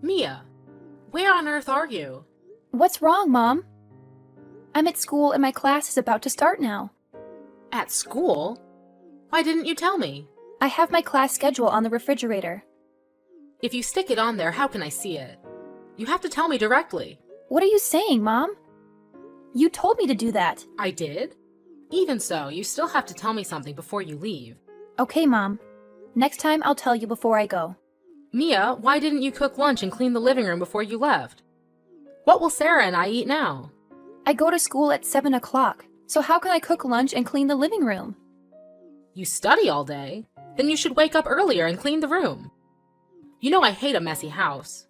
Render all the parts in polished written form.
Mia, where on earth are you? What's wrong, Mom? I'm at school and my class is about to start now. At school? Why didn't you tell me? I have my class schedule on the refrigerator. If you stick it on there, how can I see it? You have to tell me directly. What are you saying, Mom? You told me to do that. I did? Even so, you still have to tell me something before you leave. Okay, Mom. Next time I'll tell you before I go. Mia, why didn't you cook lunch and clean the living room before you left? What will Sarah and I eat now? I go to school at 7 o'clock, so how can I cook lunch and clean the living room? You study all day? Then you should wake up earlier and clean the room. You know I hate a messy house.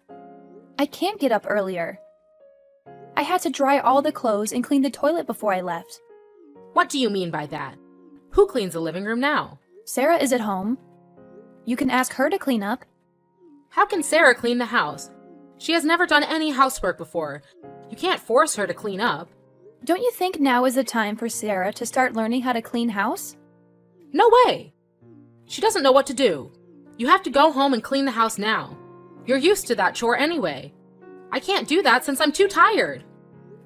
I can't get up earlier. I had to dry all the clothes and clean the toilet before I left. What do you mean by that? Who cleans the living room now? Sarah is at home. You can ask her to clean up. How can Sarah clean the house? She has never done any housework before. You can't force her to clean up. Don't you think now is the time for Sarah to start learning how to clean house? No way! She doesn't know what to do. You have to go home and clean the house now. You're used to that chore anyway. I can't do that since I'm too tired.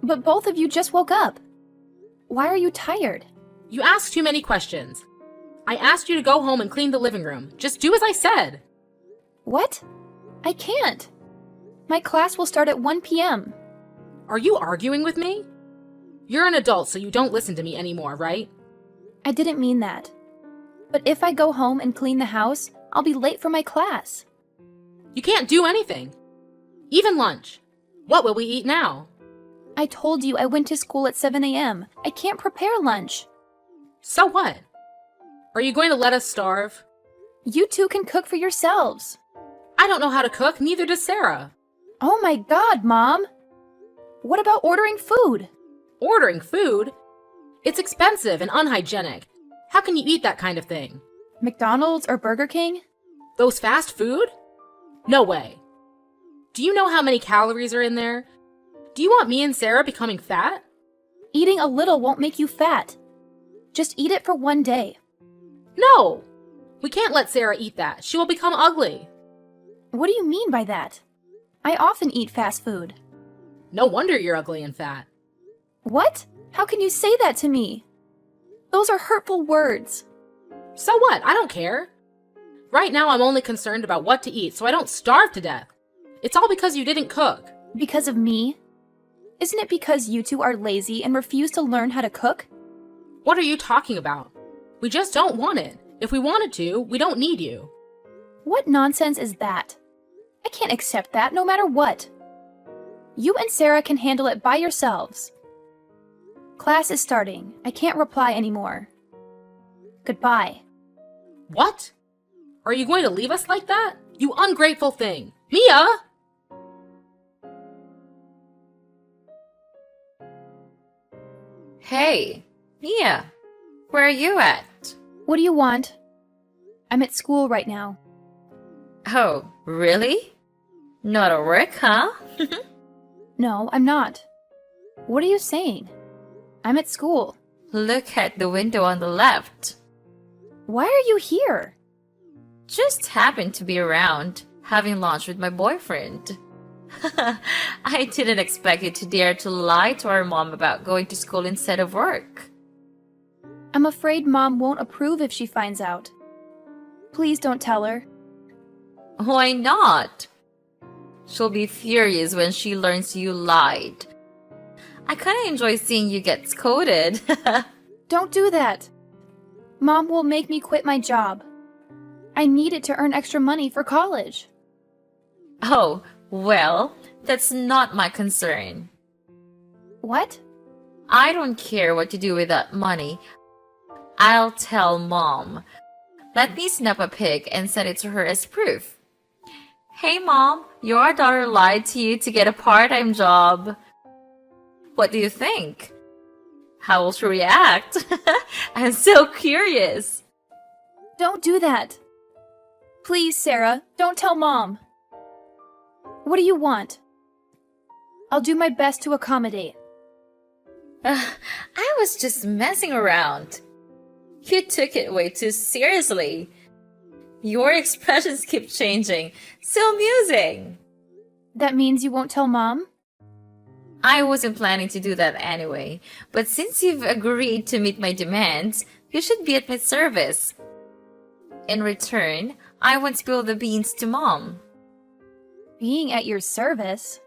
But both of you just woke up. Why are you tired? You ask too many questions. I asked you to go home and clean the living room. Just do as I said. What? I can't. My class will start at 1 p.m. Are you arguing with me? You're an adult, so you don't listen to me anymore, right? I didn't mean that. But if I go home and clean the house, I'll be late for my class. You can't do anything. Even lunch. What will we eat now? I told you I went to school at 7 a.m. I can't prepare lunch. So what? Are you going to let us starve? You two can cook for yourselves. I don't know how to cook, neither does Sarah. Oh my God, Mom! What about ordering food? Ordering food? It's expensive and unhygienic. How can you eat that kind of thing? McDonald's or Burger King? Those fast food? No way. Do you know how many calories are in there? Do you want me and Sarah becoming fat? Eating a little won't make you fat. Just eat it for one day. No! We can't let Sarah eat that. She will become ugly. What do you mean by that? I often eat fast food. No wonder you're ugly and fat. What? How can you say that to me? Those are hurtful words. So what? I don't care. Right now I'm only concerned about what to eat so I don't starve to death. It's all because you didn't cook. Because of me? Isn't it because you two are lazy and refuse to learn how to cook? What are you talking about? We just don't want it. If we wanted to, we don't need you. What nonsense is that? I can't accept that no matter what. You and Sarah can handle it by yourselves. Class is starting. I can't reply anymore. Goodbye. What? Are you going to leave us like that? You ungrateful thing. Mia! Hey, Mia, where are you at? What do you want? I'm at school right now. Oh, really? Not at work, huh? No, I'm not. What are you saying? I'm at school. Look at the window on the left. Why are you here? Just happened to be around, having lunch with my boyfriend. I didn't expect you to dare to lie to our mom about going to school instead of work. I'm afraid Mom won't approve if she finds out. Please don't tell her. Why not? She'll be furious when she learns you lied. I kinda enjoy seeing you get scolded. Don't do that. Mom will make me quit my job. I need it to earn extra money for college. Oh, well, that's not my concern. What? I don't care what you do with that money. I'll tell Mom. Let me snap a pic and send it to her as proof. Hey Mom, your daughter lied to you to get a part-time job. What do you think? How will she react? I'm so curious. Don't do that. Please, Sarah, don't tell Mom. What do you want? I'll do my best to accommodate. I was just messing around. You took it way too seriously. Your expressions keep changing. So amusing. That means you won't tell Mom? I wasn't planning to do that anyway, but since you've agreed to meet my demands, you should be at my service. In return, I won't spill the beans to Mom. Being at your service?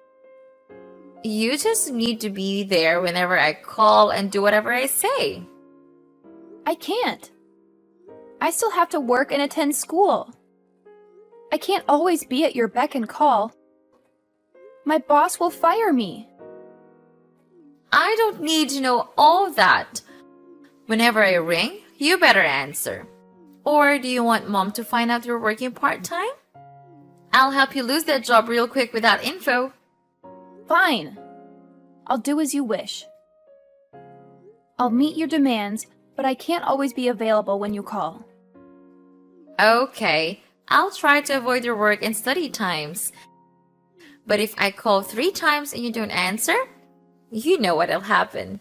You just need to be there whenever I call and do whatever I say. I can't. I still have to work and attend school. I can't always be at your beck and call. My boss will fire me. I don't need to know all that. Whenever I ring, you better answer. Or do you want Mom to find out you're working part-time? I'll help you lose that job real quick without info. Fine. I'll do as you wish. I'll meet your demands, but I can't always be available when you call. Okay, I'll try to avoid your work and study times. But if I call 3 times and you don't answer, you know what'll happen.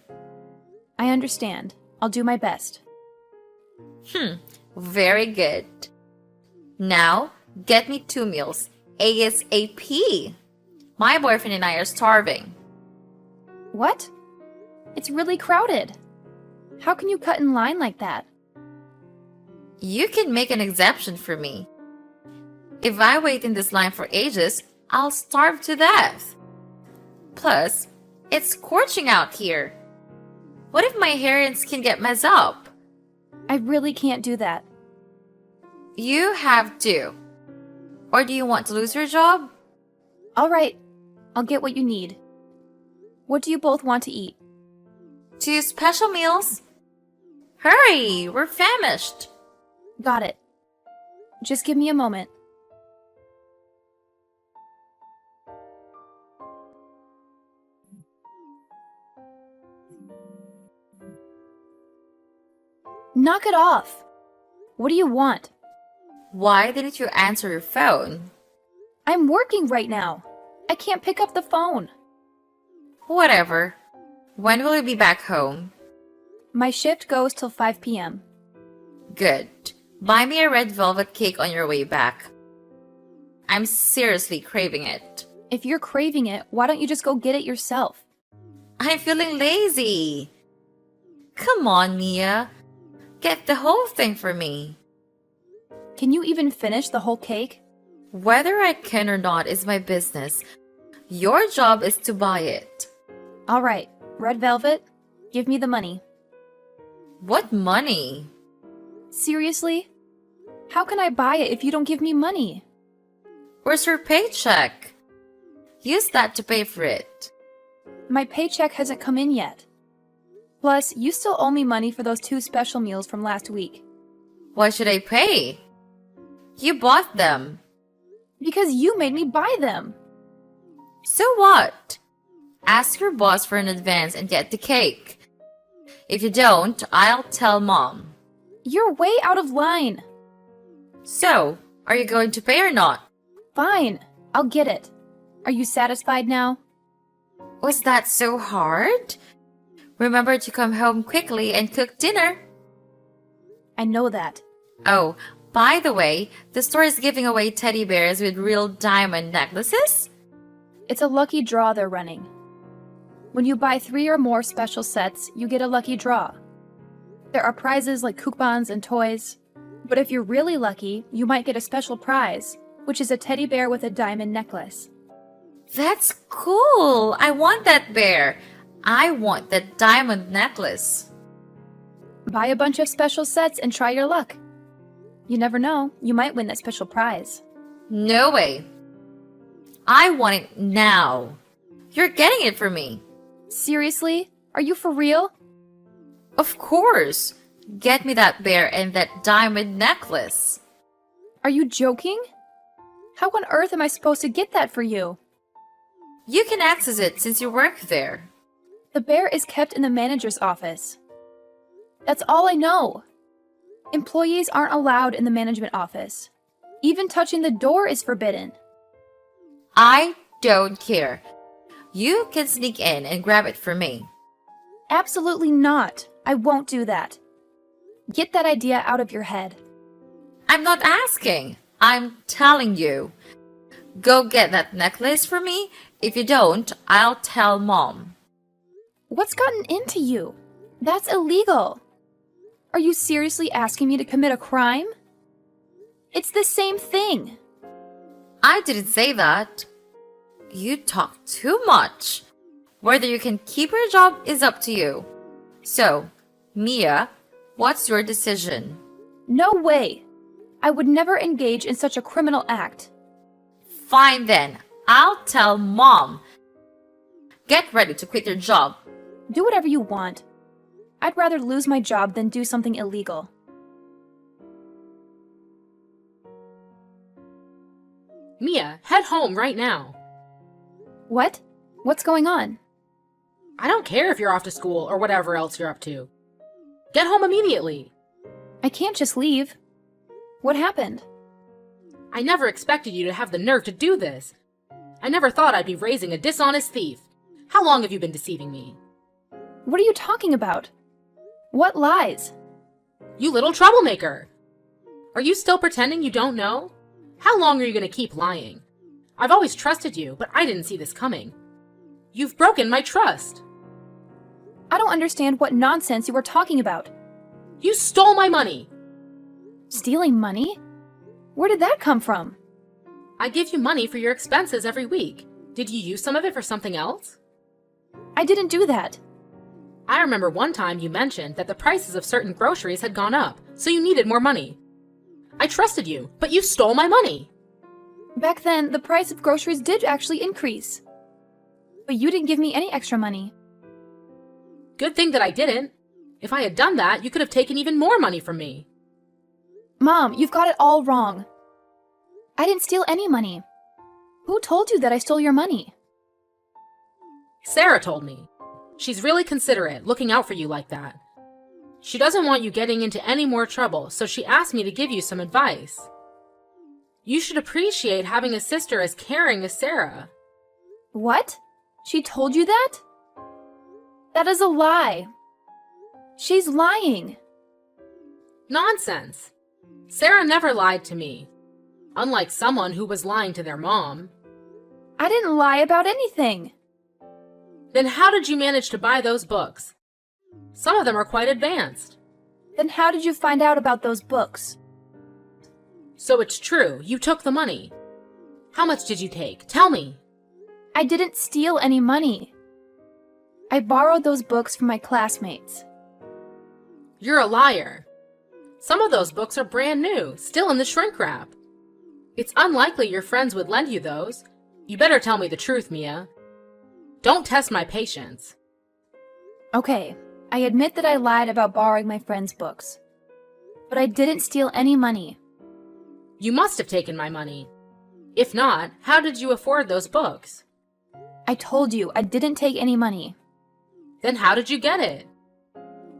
I understand. I'll do my best. Very good. Now, get me 2 meals, ASAP. My boyfriend and I are starving. What? It's really crowded. How can you cut in line like that? You can make an exception for me. If I wait in this line for ages, I'll starve to death. Plus, it's scorching out here. What if my hair and skin get messed up? I really can't do that. You have to. Or do you want to lose your job? All right. I'll get what you need. What do you both want to eat? 2 special meals? Hurry, we're famished. Got it. Just give me a moment. Knock it off. What do you want? Why didn't you answer your phone? I'm working right now. I can't pick up the phone. Whatever. When will you be back home? My shift goes till 5 p.m. Good. Buy me a red velvet cake on your way back. I'm seriously craving it. If you're craving it, why don't you just go get it yourself? I'm feeling lazy. Come on, Mia. Get the whole thing for me. Can you even finish the whole cake? Whether I can or not is my business. Your job is to buy it. All right, red velvet, give me the money. What money? Seriously? How can I buy it if you don't give me money? Where's your paycheck? Use that to pay for it. My paycheck hasn't come in yet. Plus, you still owe me money for those 2 special meals from last week. Why should I pay? You bought them. Because you made me buy them. So what? Ask your boss for an advance and get the cake. If you don't, I'll tell Mom. You're way out of line. So, are you going to pay or not? Fine, I'll get it. Are you satisfied now? Was that so hard? Remember to come home quickly and cook dinner. I know that. Oh, by the way, the store is giving away teddy bears with real diamond necklaces. It's a lucky draw they're running. When you buy 3 or more special sets, you get a lucky draw. There are prizes like coupons and toys. But if you're really lucky, you might get a special prize, which is a teddy bear with a diamond necklace. That's cool. I want that bear. I want that diamond necklace. Buy a bunch of special sets and try your luck. You never know, you might win that special prize. No way. I want it now. You're getting it for me. Seriously? Are you for real? Of course. Get me that bear and that diamond necklace. Are you joking? How on earth am I supposed to get that for you? You can access it since you work there. The bear is kept in the manager's office. That's all I know. Employees aren't allowed in the management office. Even touching the door is forbidden. I don't care. You can sneak in and grab it for me. Absolutely not. I won't do that. Get that idea out of your head. I'm not asking. I'm telling you. Go get that necklace for me. If you don't, I'll tell Mom. What's gotten into you? That's illegal. Are you seriously asking me to commit a crime? It's the same thing. I didn't say that. You talk too much. Whether you can keep your job is up to you. So, Mia, what's your decision? No way. I would never engage in such a criminal act. Fine then. I'll tell Mom. Get ready to quit your job. Do whatever you want. I'd rather lose my job than do something illegal. Mia, head home right now. What? What's going on? I don't care if you're off to school or whatever else you're up to. Get home immediately. I can't just leave. What happened? I never expected you to have the nerve to do this. I never thought I'd be raising a dishonest thief. How long have you been deceiving me? What are you talking about? What lies? You little troublemaker! Are you still pretending you don't know? How long are you going to keep lying? I've always trusted you, but I didn't see this coming. You've broken my trust. I don't understand what nonsense you are talking about. You stole my money. Stealing money? Where did that come from? I give you money for your expenses every week. Did you use some of it for something else? I didn't do that. I remember one time you mentioned that the prices of certain groceries had gone up, so you needed more money. I trusted you, but you stole my money. Back then, the price of groceries did actually increase. But you didn't give me any extra money. Good thing that I didn't. If I had done that, you could have taken even more money from me. Mom, you've got it all wrong. I didn't steal any money. Who told you that I stole your money? Sarah told me. She's really considerate, looking out for you like that. She doesn't want you getting into any more trouble, so she asked me to give you some advice. You should appreciate having a sister as caring as Sarah. What? She told you that? That is a lie. She's lying. Nonsense. Sarah never lied to me. Unlike someone who was lying to their mom. I didn't lie about anything. Then how did you manage to buy those books? Some of them are quite advanced. Then how did you find out about those books? So it's true, you took the money. How much did you take? Tell me. I didn't steal any money. I borrowed those books from my classmates. You're a liar. Some of those books are brand new, still in the shrink wrap. It's unlikely your friends would lend you those. You better tell me the truth, Mia. Don't test my patience. Okay, I admit that I lied about borrowing my friends' books. But I didn't steal any money. You must have taken my money. If not, how did you afford those books? I told you I didn't take any money. Then how did you get it?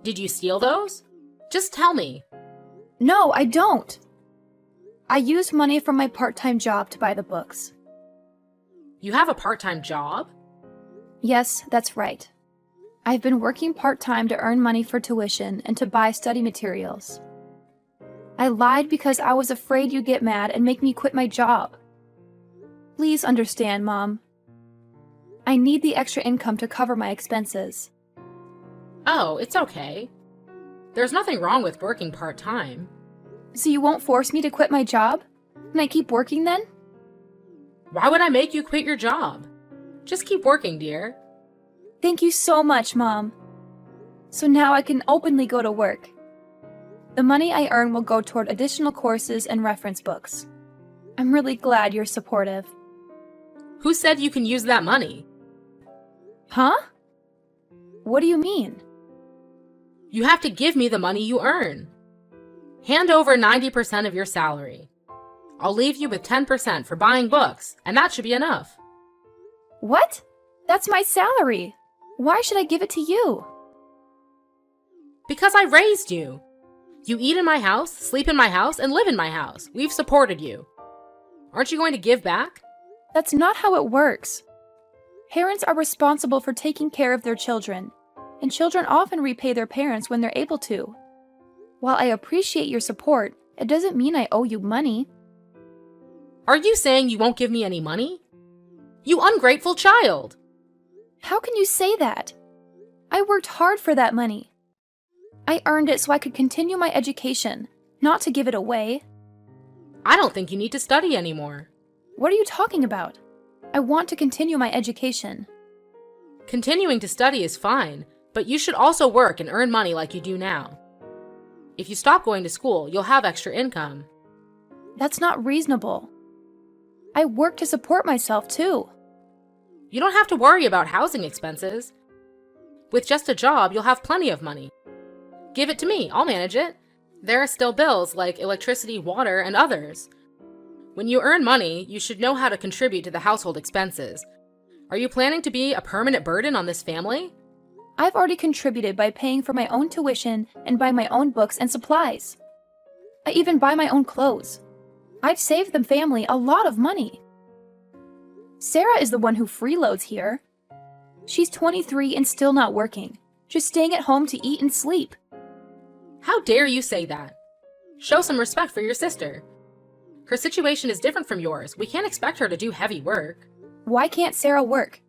Did you steal those? Just tell me. No, I don't. I used money from my part-time job to buy the books. You have a part-time job? Yes, that's right. I've been working part-time to earn money for tuition and to buy study materials. I lied because I was afraid you'd get mad and make me quit my job. Please understand, Mom. I need the extra income to cover my expenses. Oh, it's okay. There's nothing wrong with working part-time. So you won't force me to quit my job? Can I keep working then? Why would I make you quit your job? Just keep working, dear. Thank you so much, Mom. So now I can openly go to work. The money I earn will go toward additional courses and reference books. I'm really glad you're supportive. Who said you can use that money? Huh? What do you mean? You have to give me the money you earn. Hand over 90% of your salary. I'll leave you with 10% for buying books, and that should be enough. What? That's my salary. Why should I give it to you? Because I raised you. You eat in my house, sleep in my house, and live in my house. We've supported you. Aren't you going to give back? That's not how it works. Parents are responsible for taking care of their children, and children often repay their parents when they're able to. While I appreciate your support, it doesn't mean I owe you money. Are you saying you won't give me any money? You ungrateful child! How can you say that? I worked hard for that money. I earned it so I could continue my education, not to give it away. I don't think you need to study anymore. What are you talking about? I want to continue my education. Continuing to study is fine, but you should also work and earn money like you do now. If you stop going to school, you'll have extra income. That's not reasonable. I work to support myself too. You don't have to worry about housing expenses. With just a job, you'll have plenty of money. Give it to me, I'll manage it. There are still bills like electricity, water, and others. When you earn money, you should know how to contribute to the household expenses. Are you planning to be a permanent burden on this family? I've already contributed by paying for my own tuition and buy my own books and supplies. I even buy my own clothes. I've saved the family a lot of money. Sarah is the one who freeloads here. She's 23 and still not working, just staying at home to eat and sleep. How dare you say that? Show some respect for your sister. Her situation is different from yours. We can't expect her to do heavy work. Why can't Sarah work?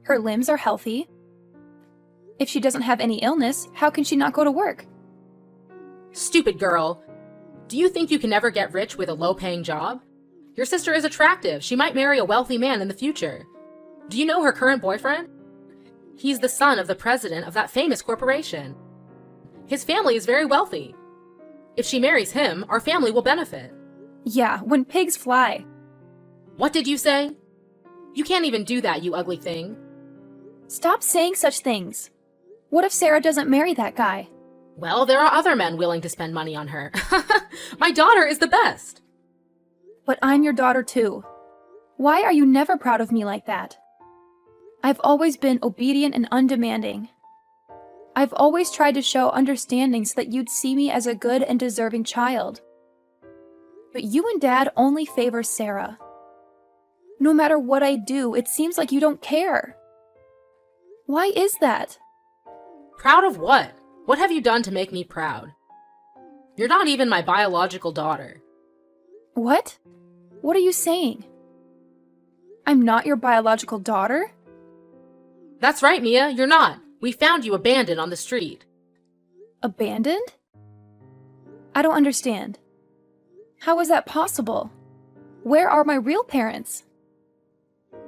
Her limbs are healthy. If she doesn't have any illness, how can she not go to work? Stupid girl. Do you think you can ever get rich with a low-paying job? Your sister is attractive. She might marry a wealthy man in the future. Do you know her current boyfriend? He's the son of the president of that famous corporation. His family is very wealthy. If she marries him, our family will benefit. Yeah, when pigs fly. What did you say? You can't even do that, you ugly thing. Stop saying such things. What if Sarah doesn't marry that guy? Well, there are other men willing to spend money on her. My daughter is the best. But I'm your daughter too. Why are you never proud of me like that? I've always been obedient and undemanding. I've always tried to show understanding so that you'd see me as a good and deserving child. But you and Dad only favor Sarah. No matter what I do, it seems like you don't care. Why is that? Proud of what? What have you done to make me proud? You're not even my biological daughter. What? What are you saying? I'm not your biological daughter? That's right, Mia, you're not. We found you abandoned on the street. Abandoned? I don't understand. How is that possible? Where are my real parents?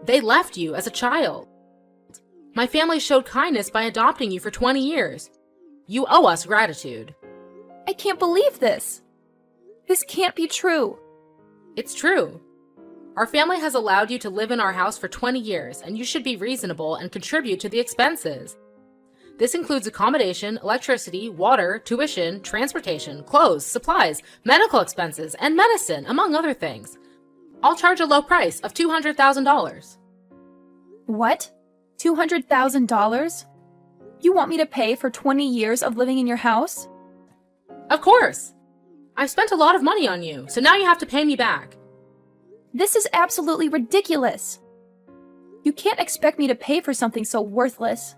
They left you as a child. My family showed kindness by adopting you for 20 years. You owe us gratitude. I can't believe this. This can't be true. It's true. Our family has allowed you to live in our house for 20 years, and you should be reasonable and contribute to the expenses. This includes accommodation, electricity, water, tuition, transportation, clothes, supplies, medical expenses, and medicine, among other things. I'll charge a low price of $200,000. What? $200,000? You want me to pay for 20 years of living in your house? Of course. I've spent a lot of money on you, so now you have to pay me back. This is absolutely ridiculous. You can't expect me to pay for something so worthless.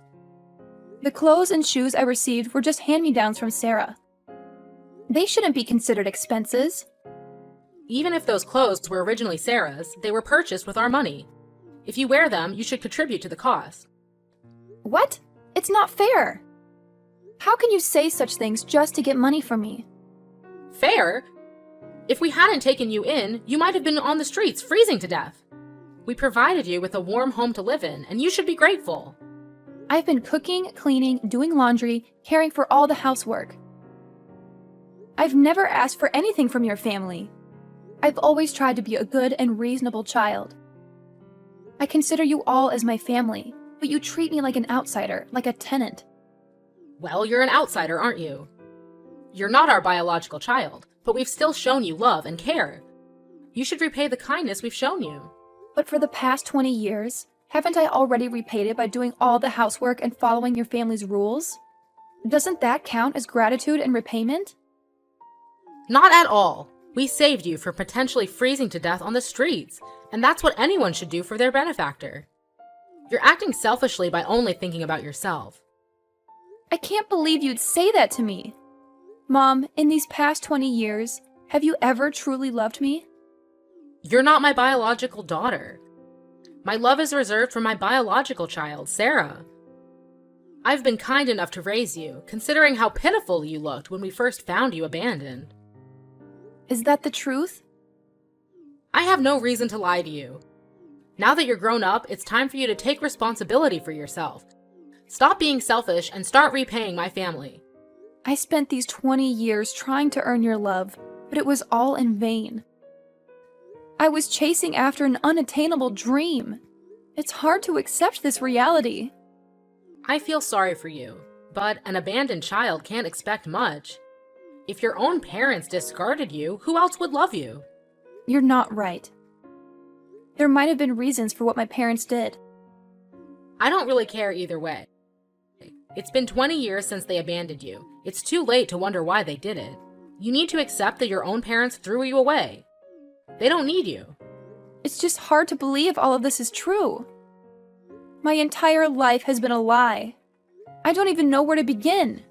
The clothes and shoes I received were just hand-me-downs from Sarah. They shouldn't be considered expenses. Even if those clothes were originally Sarah's, they were purchased with our money. If you wear them, you should contribute to the cost. What? It's not fair. How can you say such things just to get money from me? Fair? If we hadn't taken you in, you might have been on the streets freezing to death. We provided you with a warm home to live in, and you should be grateful. I've been cooking, cleaning, doing laundry, caring for all the housework. I've never asked for anything from your family. I've always tried to be a good and reasonable child. I consider you all as my family, but you treat me like an outsider, like a tenant. Well, you're an outsider, aren't you? You're not our biological child, but we've still shown you love and care. You should repay the kindness we've shown you. But for the past 20 years, haven't I already repaid it by doing all the housework and following your family's rules? Doesn't that count as gratitude and repayment? Not at all. We saved you from potentially freezing to death on the streets, and that's what anyone should do for their benefactor. You're acting selfishly by only thinking about yourself. I can't believe you'd say that to me. Mom, in these past 20 years, have you ever truly loved me? You're not my biological daughter. My love is reserved for my biological child, Sarah. I've been kind enough to raise you, considering how pitiful you looked when we first found you abandoned. Is that the truth? I have no reason to lie to you. Now that you're grown up, it's time for you to take responsibility for yourself. Stop being selfish and start repaying my family. I spent these 20 years trying to earn your love, but it was all in vain. I was chasing after an unattainable dream. It's hard to accept this reality. I feel sorry for you, but an abandoned child can't expect much. If your own parents discarded you, who else would love you? You're not right. There might have been reasons for what my parents did. I don't really care either way. It's been 20 years since they abandoned you. It's too late to wonder why they did it. You need to accept that your own parents threw you away. They don't need you. It's just hard to believe all of this is true. My entire life has been a lie. I don't even know where to begin.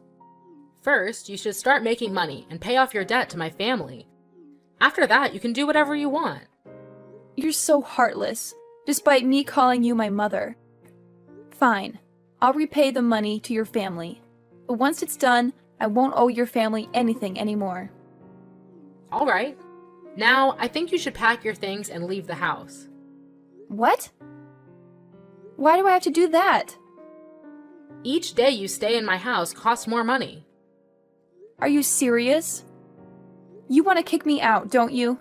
First, you should start making money and pay off your debt to my family. After that, you can do whatever you want. You're so heartless, despite me calling you my mother. Fine, I'll repay the money to your family. But once it's done, I won't owe your family anything anymore. All right. Now, I think you should pack your things and leave the house. What? Why do I have to do that? Each day you stay in my house costs more money. Are you serious? You want to kick me out, don't you?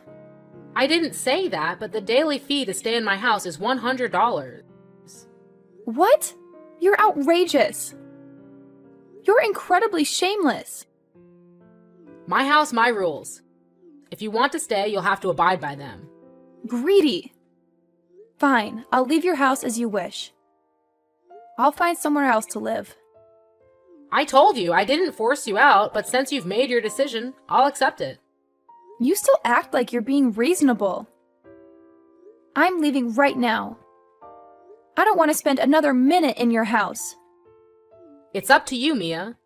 I didn't say that, but the daily fee to stay in my house is $100. What? You're outrageous. You're incredibly shameless. My house, my rules. If you want to stay, you'll have to abide by them. Greedy. Fine, I'll leave your house as you wish. I'll find somewhere else to live. I told you I didn't force you out, but since you've made your decision, I'll accept it. You still act like you're being reasonable. I'm leaving right now. I don't want to spend another minute in your house. It's up to you, Mia.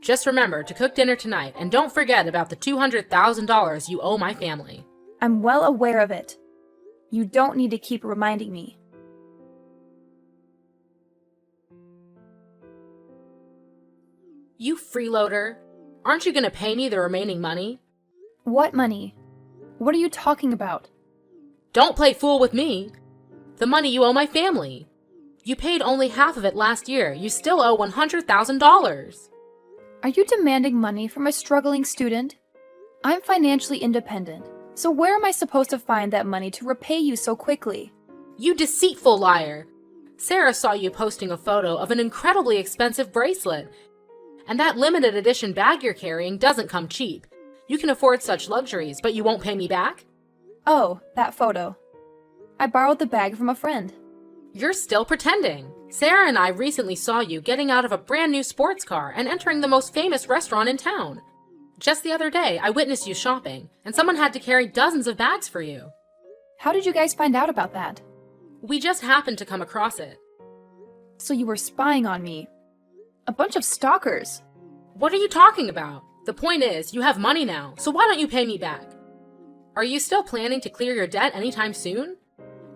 Just remember to cook dinner tonight, and don't forget about the $200,000 you owe my family. I'm well aware of it. You don't need to keep reminding me. You freeloader. Aren't you going to pay me the remaining money? What money? What are you talking about? Don't play fool with me. The money you owe my family. You paid only half of it last year. You still owe $100,000. Are you demanding money from a struggling student? I'm financially independent, so where am I supposed to find that money to repay you so quickly? You deceitful liar. Sarah saw you posting a photo of an incredibly expensive bracelet. And that limited edition bag you're carrying doesn't come cheap. You can afford such luxuries, but you won't pay me back? Oh, that photo. I borrowed the bag from a friend. You're still pretending. Sarah and I recently saw you getting out of a brand new sports car and entering the most famous restaurant in town. Just the other day, I witnessed you shopping, and someone had to carry dozens of bags for you. How did you guys find out about that? We just happened to come across it. So you were spying on me. A bunch of stalkers. What are you talking about? The point is, you have money now, so why don't you pay me back? Are you still planning to clear your debt anytime soon?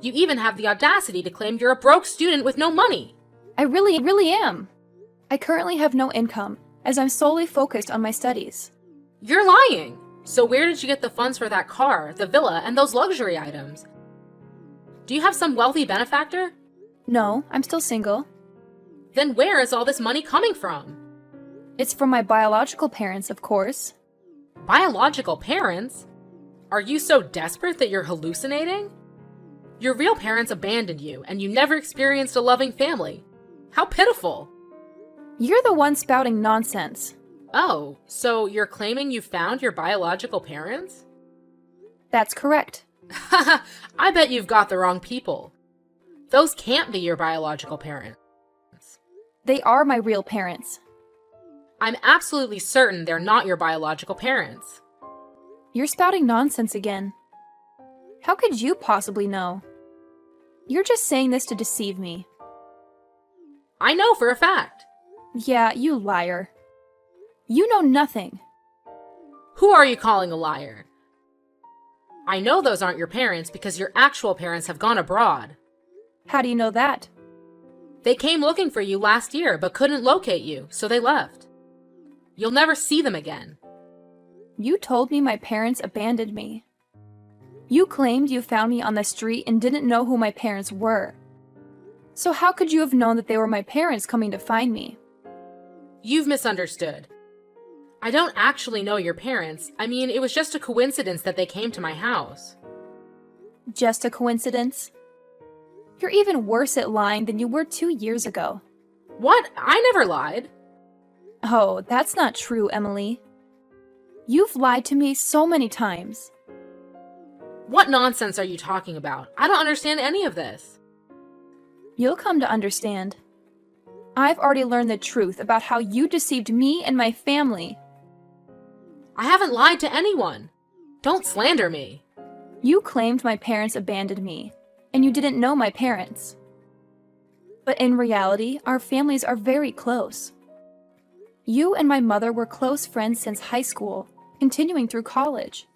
You even have the audacity to claim you're a broke student with no money. I really am. I currently have no income, as I'm solely focused on my studies. You're lying. So where did you get the funds for that car, the villa, and those luxury items? Do you have some wealthy benefactor? No, I'm still single. Then where is all this money coming from? It's from my biological parents, of course. Biological parents? Are you so desperate that you're hallucinating? Your real parents abandoned you, and you never experienced a loving family. How pitiful! You're the one spouting nonsense. Oh, so you're claiming you found your biological parents? That's correct. Haha, I bet you've got the wrong people. Those can't be your biological parents. They are my real parents. I'm absolutely certain they're not your biological parents. You're spouting nonsense again. How could you possibly know? You're just saying this to deceive me. I know for a fact. Yeah, you liar. You know nothing. Who are you calling a liar? I know those aren't your parents because your actual parents have gone abroad. How do you know that? They came looking for you last year but couldn't locate you, so they left. You'll never see them again. You told me my parents abandoned me. You claimed you found me on the street and didn't know who my parents were. So how could you have known that they were my parents coming to find me? You've misunderstood. I don't actually know your parents. I mean, it was just a coincidence that they came to my house. Just a coincidence? You're even worse at lying than you were 2 years ago. What? I never lied. Oh, that's not true, Emily. You've lied to me so many times. What nonsense are you talking about? I don't understand any of this. You'll come to understand. I've already learned the truth about how you deceived me and my family. I haven't lied to anyone. Don't slander me. You claimed my parents abandoned me, and you didn't know my parents. But in reality, our families are very close. You and my mother were close friends since high school, continuing through college.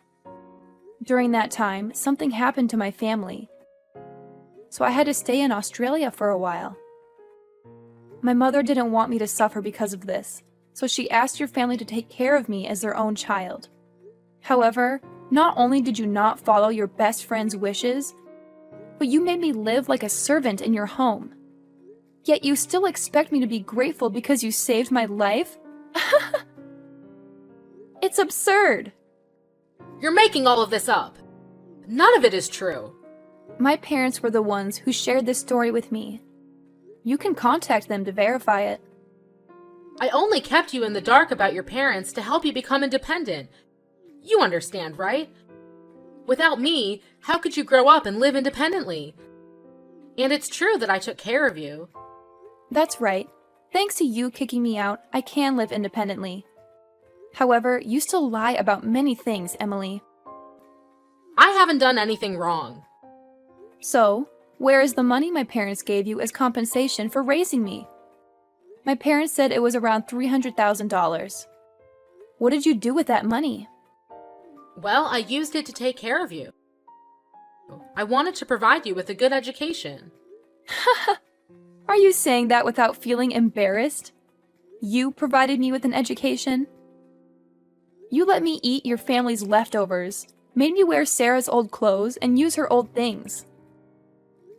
During that time, something happened to my family, so I had to stay in Australia for a while. My mother didn't want me to suffer because of this, so she asked your family to take care of me as their own child. However, not only did you not follow your best friend's wishes, but you made me live like a servant in your home. Yet you still expect me to be grateful because you saved my life? It's absurd. You're making all of this up. None of it is true. My parents were the ones who shared this story with me. You can contact them to verify it. I only kept you in the dark about your parents to help you become independent. You understand, right? Without me, how could you grow up and live independently? And it's true that I took care of you. That's right. Thanks to you kicking me out, I can live independently. However, you still lie about many things, Emily. I haven't done anything wrong. So, where is the money my parents gave you as compensation for raising me? My parents said it was around $300,000. What did you do with that money? Well, I used it to take care of you. I wanted to provide you with a good education. Are you saying that without feeling embarrassed? You provided me with an education? You let me eat your family's leftovers, made me wear Sarah's old clothes, and use her old things.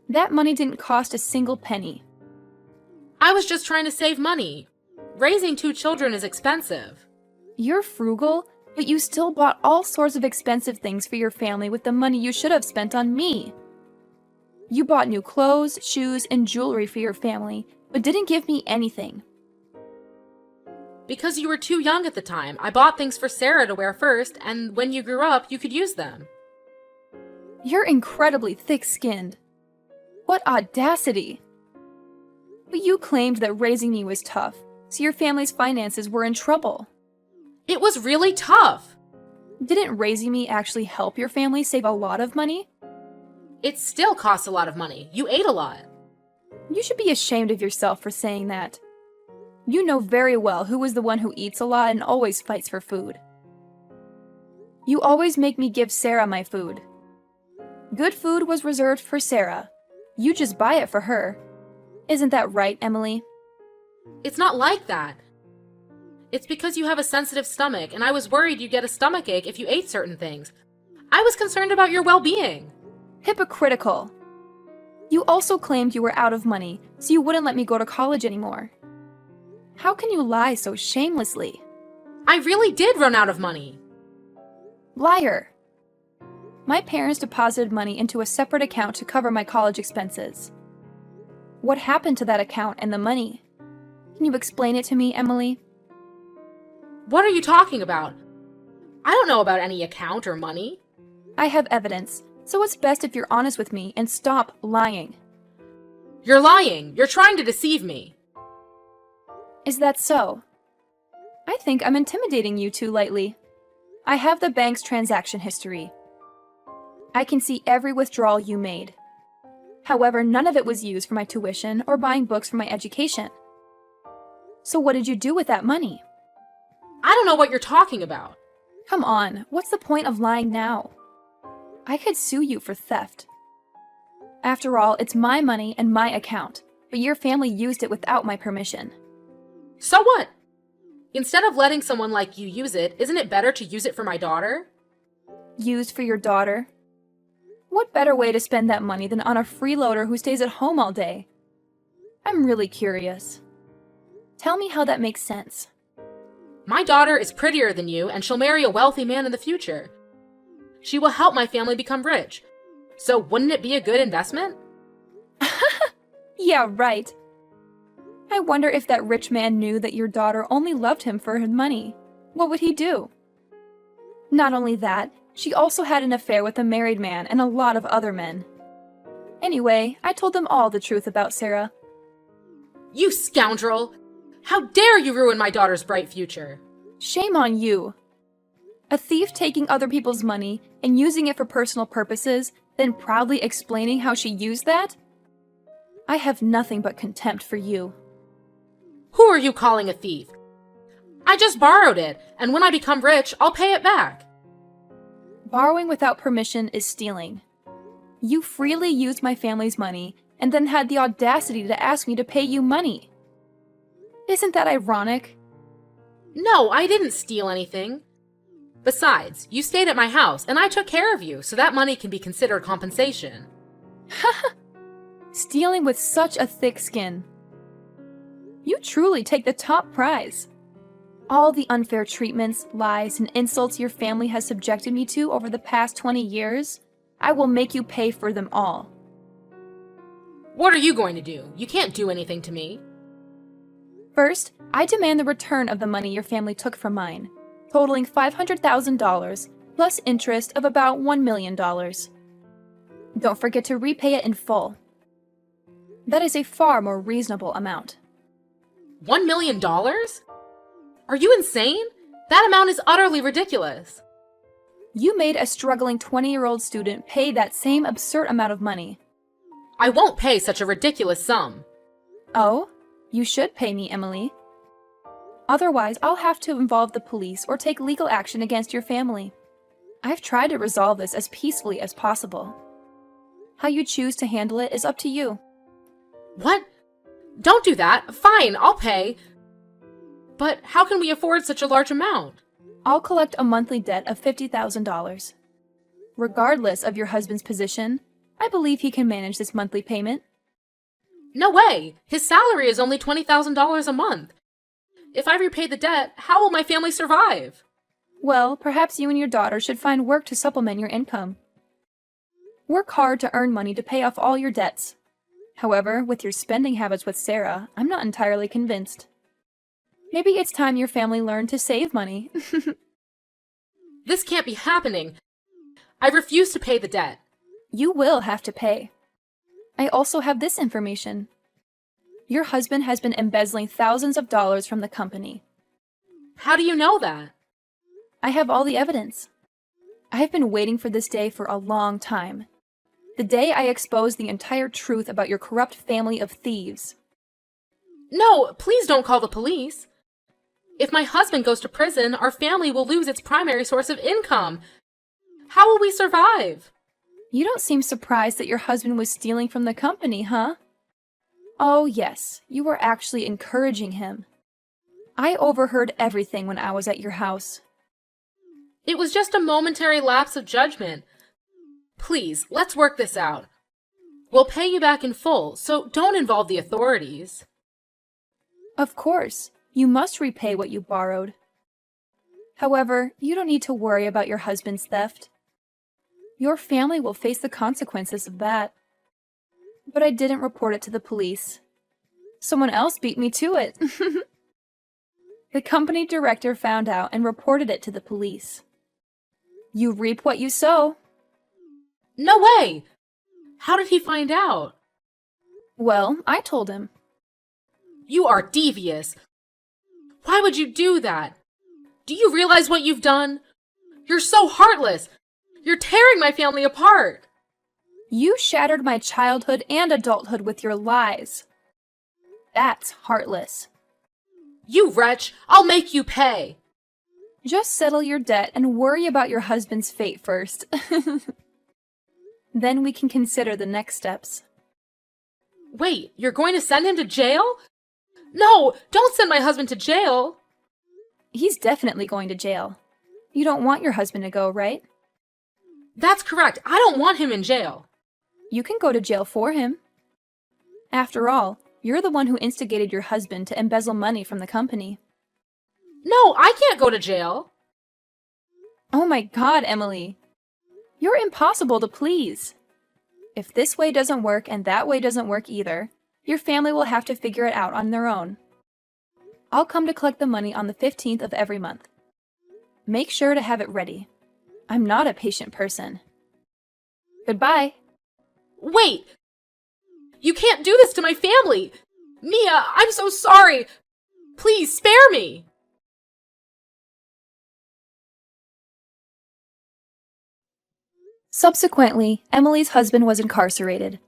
That money didn't cost a single penny. I was just trying to save money. Raising 2 children is expensive. You're frugal, but you still bought all sorts of expensive things for your family with the money you should have spent on me. You bought new clothes, shoes, and jewelry for your family, but didn't give me anything. Because you were too young at the time, I bought things for Sarah to wear first, and when you grew up, you could use them. You're incredibly thick-skinned. What audacity! But you claimed that raising me was tough, so your family's finances were in trouble. It was really tough. Didn't raising me actually help your family save a lot of money? It still costs a lot of money. You ate a lot. You should be ashamed of yourself for saying that. You know very well who is the one who eats a lot and always fights for food. You always make me give Sarah my food. Good food was reserved for Sarah. You just buy it for her. Isn't that right, Emily? It's not like that. It's because you have a sensitive stomach, and I was worried you'd get a stomachache if you ate certain things. I was concerned about your well-being. Hypocritical. You also claimed you were out of money, so you wouldn't let me go to college anymore. How can you lie so shamelessly? I really did run out of money. Liar! My parents deposited money into a separate account to cover my college expenses. What happened to that account and the money? Can you explain it to me, Emily? What are you talking about? I don't know about any account or money. I have evidence, so it's best if you're honest with me and stop lying. You're lying. You're trying to deceive me. Is that so? I think I'm intimidating you too lightly. I have the bank's transaction history. I can see every withdrawal you made. However, none of it was used for my tuition or buying books for my education. So what did you do with that money? I don't know what you're talking about. Come on, what's the point of lying now? I could sue you for theft. After all, it's my money and my account, but your family used it without my permission. So what? Instead of letting someone like you use it, isn't it better to use it for my daughter? Used for your daughter? What better way to spend that money than on a freeloader who stays at home all day? I'm really curious. Tell me how that makes sense. My daughter is prettier than you, and she'll marry a wealthy man in the future. She will help my family become rich. So wouldn't it be a good investment? Yeah, right. I wonder if that rich man knew that your daughter only loved him for his money. What would he do? Not only that, she also had an affair with a married man and a lot of other men. Anyway, I told them all the truth about Sarah. You scoundrel! How dare you ruin my daughter's bright future? Shame on you. A thief taking other people's money and using it for personal purposes, then proudly explaining how she used that? I have nothing but contempt for you. Who are you calling a thief? I just borrowed it, and when I become rich, I'll pay it back. Borrowing without permission is stealing. You freely used my family's money and then had the audacity to ask me to pay you money. Isn't that ironic? No, I didn't steal anything. Besides, you stayed at my house, and I took care of you, so that money can be considered compensation. Stealing with such a thick skin. You truly take the top prize. All the unfair treatments, lies, and insults your family has subjected me to over the past 20 years, I will make you pay for them all. What are you going to do? You can't do anything to me. First, I demand the return of the money your family took from mine, totaling $500,000 plus interest of about $1 million. Don't forget to repay it in full. That is a far more reasonable amount. $1 million? Are you insane? That amount is utterly ridiculous. You made a struggling 20-year-old student pay that same absurd amount of money. I won't pay such a ridiculous sum. Oh? You should pay me, Emily. Otherwise, I'll have to involve the police or take legal action against your family. I've tried to resolve this as peacefully as possible. How you choose to handle it is up to you. What? Don't do that. Fine, I'll pay. But how can we afford such a large amount? I'll collect a monthly debt of $50,000. Regardless of your husband's position, I believe he can manage this monthly payment. No way! His salary is only $20,000 a month. If I repay the debt, how will my family survive? Well, perhaps you and your daughter should find work to supplement your income. Work hard to earn money to pay off all your debts. However, with your spending habits with Sarah, I'm not entirely convinced. Maybe it's time your family learned to save money. This can't be happening. I refuse to pay the debt. You will have to pay. I also have this information. Your husband has been embezzling thousands of dollars from the company. How do you know that? I have all the evidence. I have been waiting for this day for a long time. The day I expose the entire truth about your corrupt family of thieves. No, please don't call the police. If my husband goes to prison, our family will lose its primary source of income. How will we survive? You don't seem surprised that your husband was stealing from the company, huh? Oh, yes, you were actually encouraging him. I overheard everything when I was at your house. It was just a momentary lapse of judgment. Please, let's work this out. We'll pay you back in full, so don't involve the authorities. Of course, you must repay what you borrowed. However, you don't need to worry about your husband's theft. Your family will face the consequences of that. But I didn't report it to the police. Someone else beat me to it. The company director found out and reported it to the police. You reap what you sow. No way! How did he find out? Well, I told him. You are devious. Why would you do that? Do you realize what you've done? You're so heartless. You're tearing my family apart. You shattered my childhood and adulthood with your lies. That's heartless. You wretch, I'll make you pay. Just settle your debt and worry about your husband's fate first. Then we can consider the next steps. Wait, you're going to send him to jail? No, don't send my husband to jail. He's definitely going to jail. You don't want your husband to go, right? That's correct. I don't want him in jail. You can go to jail for him. After all, you're the one who instigated your husband to embezzle money from the company. No, I can't go to jail. Oh my God, Emily. You're impossible to please. If this way doesn't work and that way doesn't work either, your family will have to figure it out on their own. I'll come to collect the money on the 15th of every month. Make sure to have it ready. I'm not a patient person. Goodbye. Wait! You can't do this to my family! Mia, I'm so sorry! Please spare me! Subsequently, Emily's husband was incarcerated.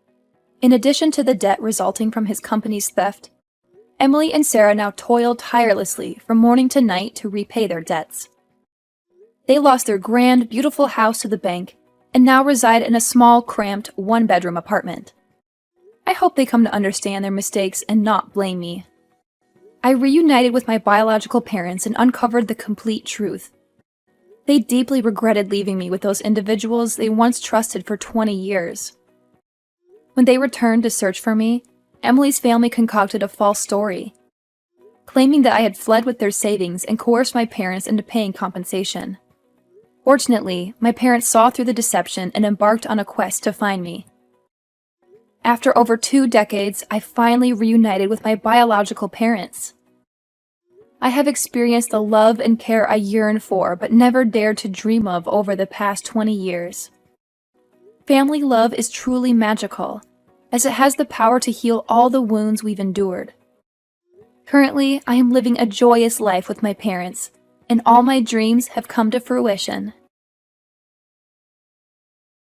In addition to the debt resulting from his company's theft, Emily and Sarah now toil tirelessly from morning to night to repay their debts. They lost their grand, beautiful house to the bank and now reside in a small, cramped, one-bedroom apartment. I hope they come to understand their mistakes and not blame me. I reunited with my biological parents and uncovered the complete truth. They deeply regretted leaving me with those individuals they once trusted for 20 years. When they returned to search for me, Emily's family concocted a false story, claiming that I had fled with their savings and coerced my parents into paying compensation. Fortunately, my parents saw through the deception and embarked on a quest to find me. After over 2 decades, I finally reunited with my biological parents. I have experienced the love and care I yearn for but never dared to dream of over the past 20 years. Family love is truly magical, as it has the power to heal all the wounds we've endured. Currently, I am living a joyous life with my parents, and all my dreams have come to fruition.